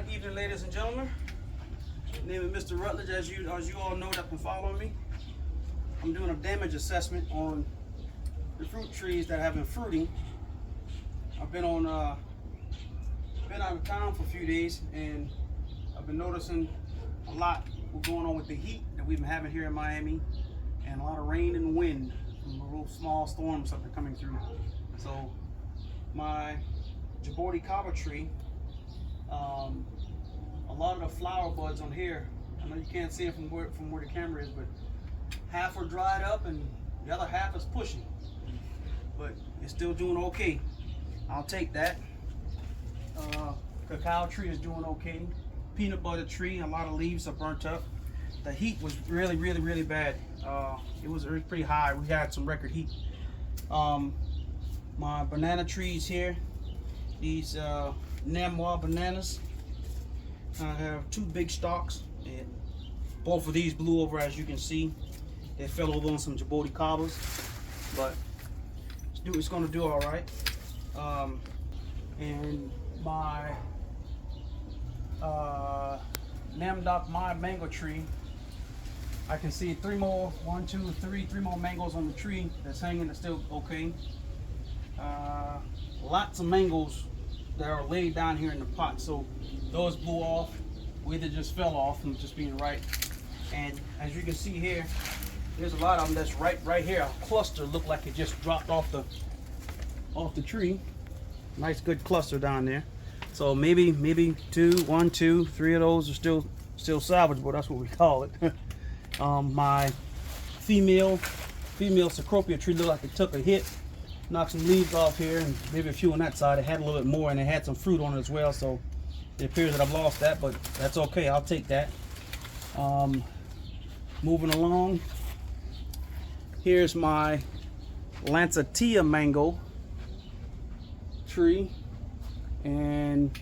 Good evening, ladies and gentlemen. My name is Mr. Rutledge. As you all know that been following me, I'm doing a damage assessment on the fruit trees that have been fruiting. I've been out of town for a few days, and I've been noticing a lot what's going on with the heat that we've been having here in Miami, and a lot of rain and wind from a little small storms that are coming through. So my Djibouti Kaba tree, a lot of the flower buds on here, I know you can't see it from where the camera is, but half are dried up and the other half is pushing, but it's still doing okay. I'll take that. Cacao tree is doing okay. Peanut butter tree, a lot of leaves are burnt up. The heat was really bad. It was pretty high. We had some record heat. My banana trees here, these Namwa bananas, I have two big stalks, and both of these blew over, as you can see. They fell over on some Djibouti Kabas, but it's going to do all right. And my Namdok Mai mango tree, I can see three more mangoes on the tree that's hanging. That's still okay. Lots of mangoes that are laid down here in the pot, so those blew off, or either just fell off from just being right. And as you can see here, there's a lot of them that's right here. A cluster looked like it just dropped off the tree. Nice good cluster down there. So maybe one, two, three of those are still salvageable. That's what we call it. My female Cecropia tree looked like it took a hit. Knocked some leaves off here, and maybe a few on that side. It had a little bit more, and it had some fruit on it as well, so it appears that I've lost that, but that's okay. I'll take that. Moving along, here's my Lancertia mango tree, and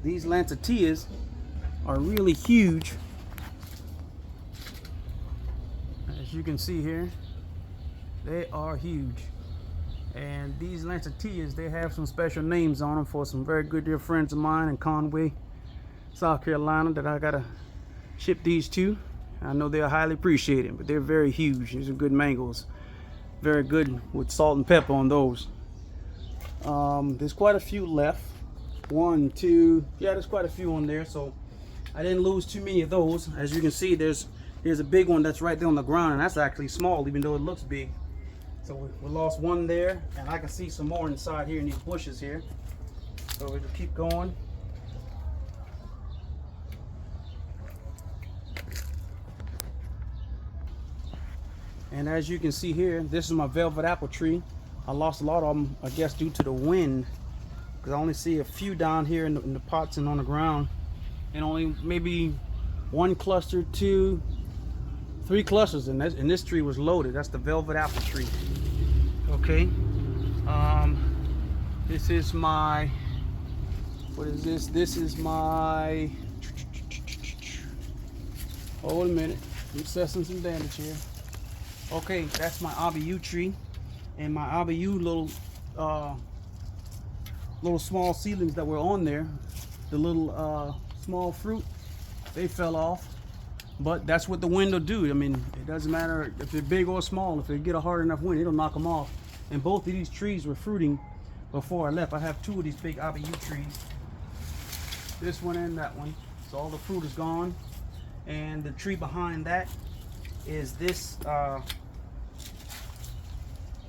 these Lancertias are really huge. As you can see here, they are huge. And these Lancertias, they have some special names on them for some very good dear friends of mine in Conway, South Carolina, that I gotta ship these to. I know they're highly appreciated, but they're very huge. These are good mangoes. Very good with salt and pepper on those. There's quite a few left. One, two, yeah, there's quite a few on there, so I didn't lose too many of those. As you can see, there's a big one that's right there on the ground, and that's actually small, even though it looks big. So we lost one there, and I can see some more inside here in these bushes here. So we'll keep going. And as you can see here, this is my velvet apple tree. I lost a lot of them, I guess, due to the wind, because I only see a few down here in the pots and on the ground, and only maybe one cluster, two, three clusters, and this tree was loaded. That's the velvet apple tree. Okay. This is my, what is this? This is my, hold a minute, I'm assessing some damage here. Okay, that's my Abiyu tree, and my Abiyu little small seedlings that were on there, the little small fruit, they fell off. But that's what the wind will do. I mean, it doesn't matter if they're big or small. If they get a hard enough wind, it'll knock them off. And both of these trees were fruiting before I left. I have two of these big Abiyu trees, this one and that one. So all the fruit is gone. And the tree behind that is this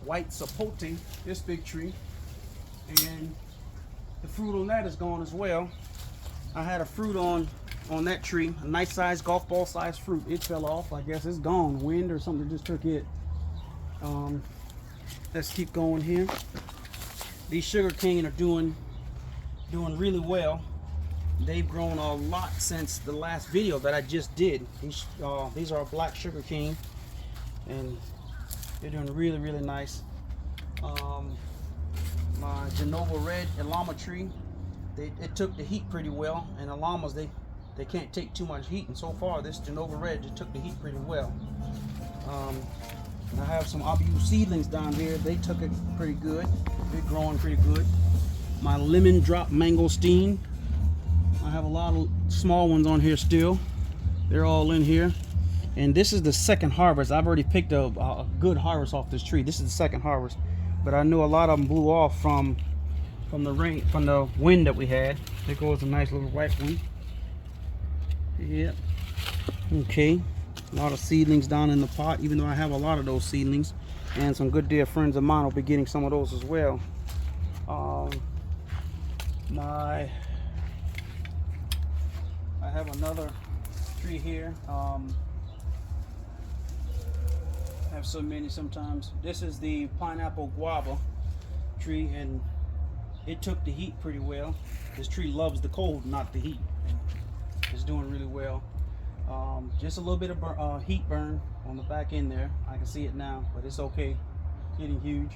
white sapote, this big tree. And the fruit on that is gone as well. I had a fruit on that tree, a nice size golf ball size fruit. It fell off. I guess it's gone. Wind or something just took it. Let's keep going here. These sugar cane are doing really well. They've grown a lot since the last video that I just did. These are black sugar cane, and they're doing really nice. My Genova red Illama tree, it took the heat pretty well, and Illamas they can't take too much heat, and so far this Genova red just took the heat pretty well. I have some Abiyu seedlings down here. They took it pretty good. They're growing pretty good. My lemon drop mangosteen, I have a lot of small ones on here still. They're all in here. And this is the second harvest. I've already picked a good harvest off this tree. This is the second harvest. But I knew a lot of them blew off from the rain, from the wind that we had. There goes a nice little white one. Yep. Okay. A lot of seedlings down in the pot, even though I have a lot of those seedlings. And some good dear friends of mine will be getting some of those as well. I have another tree here. I have so many sometimes. This is the pineapple guava tree, and it took the heat pretty well. This tree loves the cold, not the heat. It's doing really well. Just a little bit of heat burn on the back end there. I can see it now, but it's okay. Getting huge.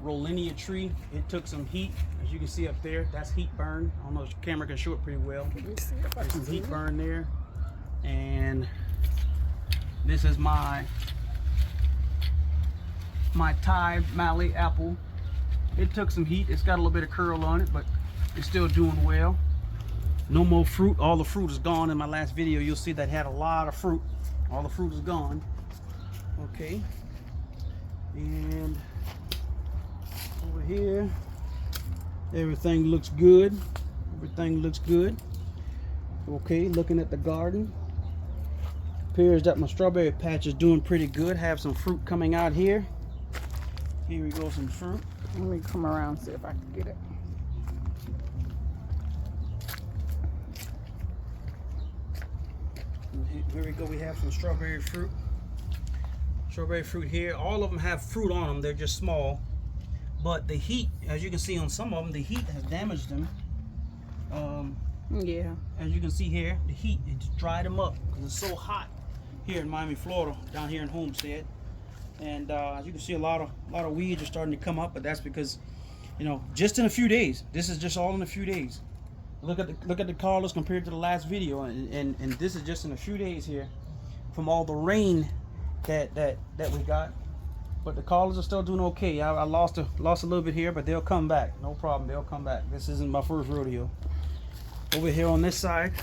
Rollinia tree, it took some heat, as you can see up there. That's heat burn. I don't know if the camera can show it pretty well. There's some heat burn there. And this is my Thai Mallee apple. It took some heat. It's got a little bit of curl on it, but it's still doing well. No more fruit. All the fruit is gone. In my last video, you'll see that had a lot of fruit. All the fruit is gone. Okay. And over here, everything looks good. Everything looks good. Okay, looking at the garden, appears that my strawberry patch is doing pretty good. Have some fruit coming out here. Here we go, some fruit. Let me come around and see if I can get it. Here we go, we have some strawberry fruit. Strawberry fruit here. All of them have fruit on them. They're just small. But the heat, as you can see on some of them, the heat has damaged them. Yeah. As you can see here, the heat, it's dried them up because it's so hot here in Miami, Florida, down here in Homestead. And as you can see, a lot of weeds are starting to come up, but that's because, you know, just in a few days. This is just all in a few days. Look at the colors compared to the last video, and this is just in a few days here from all the rain that we got. But the collars are still doing okay. I lost a little bit here, but they'll come back. No problem. They'll come back. This isn't my first rodeo. Over here on this side,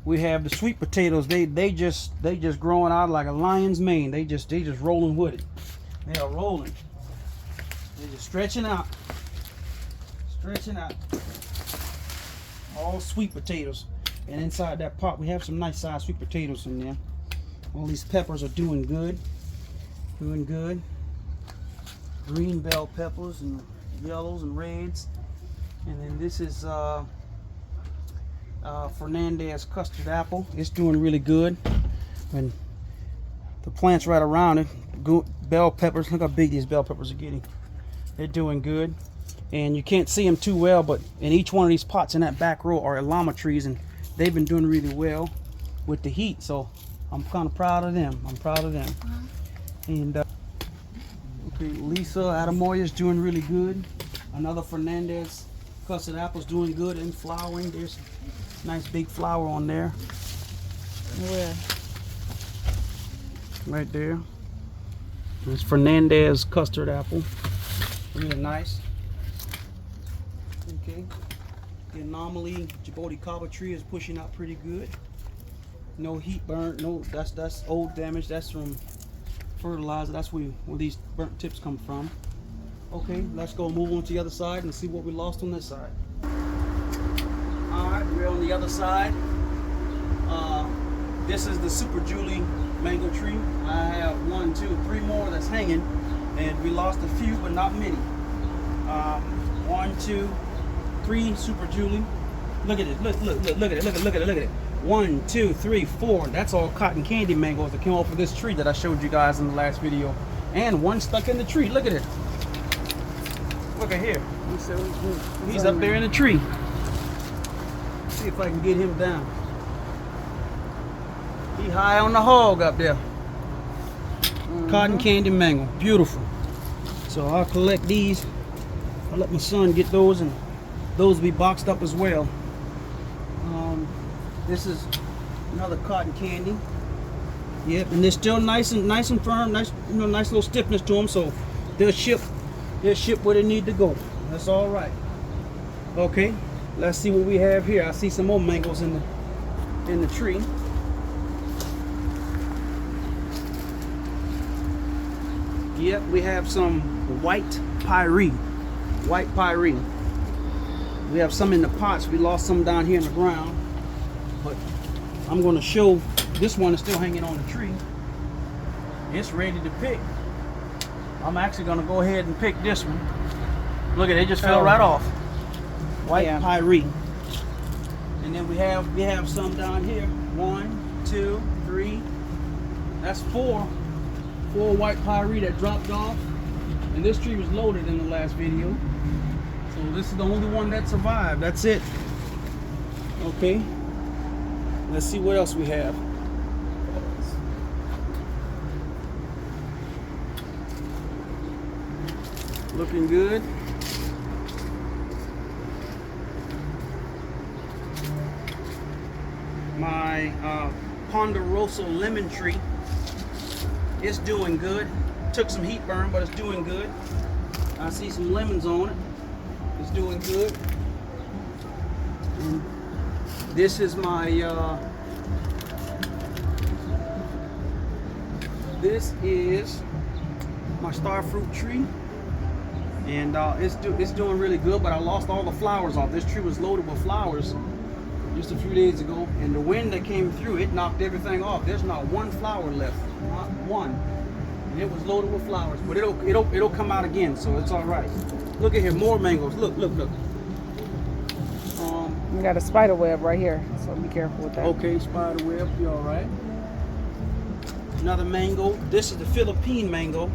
we have the sweet potatoes. They just growing out like a lion's mane. They just rolling with it. They are rolling. They're just stretching out. Stretching out. All sweet potatoes. And inside that pot, we have some nice sized sweet potatoes in there. All these peppers are doing good. Doing good. Green bell peppers and yellows and reds. And then this is Fernandez custard apple. It's doing really good. And the plants right around it, bell peppers. Look how big these bell peppers are getting. They're doing good. And you can't see them too well, but in each one of these pots in that back row are llama trees, and they've been doing really well with the heat. So I'm kind of proud of them. I'm proud of them. And okay, Lisa Adamoya is doing really good. Another Fernandez custard apple is doing good and flowering. There's a nice big flower on there. Where? Right there. It's Fernandez custard apple. Really nice. Okay. The Anomaly Djibouti Kaba tree is pushing out pretty good. No heat burn. No, that's old damage. That's from fertilizer. That's where these burnt tips come from. Okay, let's go move on to the other side and see what we lost on this side. Alright, we're on the other side. This is the Super Julie mango tree. I have 1, 2, 3 more that's hanging, and we lost a few, but not many. 1, 2, 3 Super Julie. Look at it. Look at it. 1, 2, 3, 4. That's all cotton candy mangoes that came off of this tree that I showed you guys in the last video. And one stuck in the tree. Look at it. Look at here. He's up there in the tree. Let's see if I can get him down. He high on the hog up there. Cotton candy mango. Beautiful. So I'll collect these. I'll let my son get those, and those will be boxed up as well. This is another cotton candy. Yep, and they're still nice and firm, nice little stiffness to them, so they'll ship where they need to go. That's all right. Okay, Let's see what we have here. I see some more mangoes in the tree. Yep, we have some white pyre. White pyre. We have some in the pots. We lost some down here in the ground. But I'm going to show, this one is still hanging on the tree. It's ready to pick. I'm actually going to go ahead and pick this one. Look at it, it just fell right off. White pyre. And then we have some down here. 1, 2, 3. That's 4 white pyre that dropped off. And this tree was loaded in the last video. So this is the only one that survived. That's it. Okay. Let's see what else we have. Looking good. My Ponderosa lemon tree is doing good. Took some heat burn, but it's doing good. I see some lemons on it. It's doing good. And this is my this is my star fruit tree, and it's doing really good. But I lost all the flowers off. This tree was loaded with flowers just a few days ago, and the wind that came through it knocked everything off. There's not one flower left, not one. And it was loaded with flowers, but it'll come out again, so it's all right. Look at here, more mangoes. Look. We got a spider web right here, so be careful with that. Okay, spider web, you all right? Another mango. This is the Philippine mango.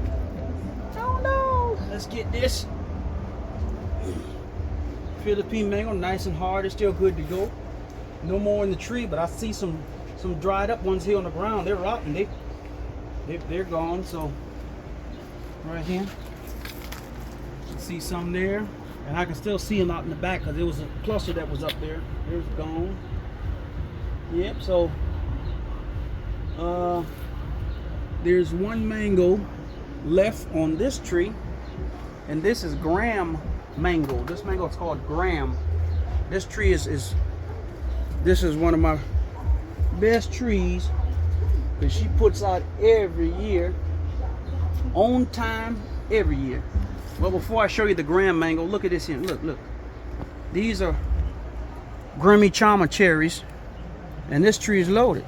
Oh no! Let's get this. Philippine mango, nice and hard. It's still good to go. No more in the tree, but I see some dried up ones here on the ground. They're rotten. They're gone. So right here, see some there, and I can still see them out in the back because there was a cluster that was up there. It's gone. Yep. So there's one mango left on this tree, and this is Graham mango. This mango is called Graham. This tree is this is one of my best trees that she puts out every year, on time, every year. Well, before I show you the Graham mango, look at this here. Look. These are Grammy Chama cherries, and this tree is loaded.